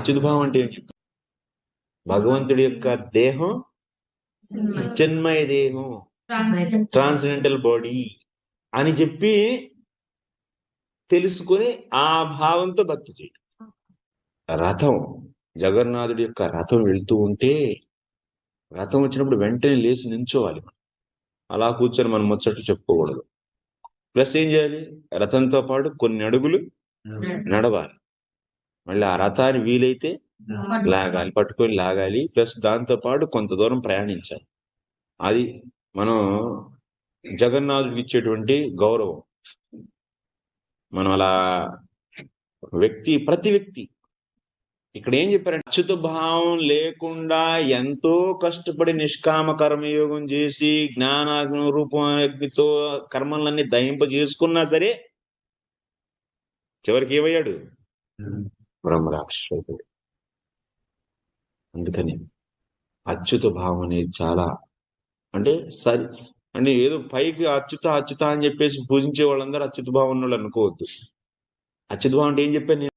అచ్యుతభావం అంటే ఏం చెప్తారు? భగవంతుడి యొక్క దేహం చిన్మయ దేహం, ట్రాన్స్జెండల్ బాడీ అని చెప్పి తెలుసుకుని ఆ భావంతో భక్తి చేయడం. రథం, జగన్నాథుడి యొక్క రథం వెళ్తూ ఉంటే, రథం వచ్చినప్పుడు వెంటనే లేచి నించోవాలి. అలా కూర్చొని మనం ముచ్చట్లు చెప్పుకోకూడదు. ప్లస్ ఏం చేయాలి? రథంతో పాటు కొన్ని అడుగులు నడవాలి. మళ్ళీ ఆ రథాన్ని వీలైతే లాగాలి, పట్టుకొని లాగాలి. ప్లస్ దాంతో పాటు కొంత దూరం ప్రయాణించాలి. అది మనం జగన్నాథుడికి ఇచ్చేటువంటి గౌరవం. మనం అలా ప్రతి వ్యక్తి ఇక్కడ ఏం చెప్పారంటే, అచ్యుత భావం లేకుండా ఎంతో కష్టపడి నిష్కామ కర్మయోగం చేసి జ్ఞానాగ్ని రూపంతో కర్మలన్నీ దహింపజేసుకున్నా సరే చివరికి ఏమయ్యాడు? బ్రహ్మరాక్షసుడు. అందుకని అచ్యుత భావం అనేది చాలా అంటే అంటే ఏదో పైకి అచ్యుత అచ్యుత అని చెప్పేసి పూజించే వాళ్ళందరూ అచ్యుత భావం వాళ్ళు అనుకోవద్దు. అచ్యుత భావం అంటే ఏం చెప్పాను నేను?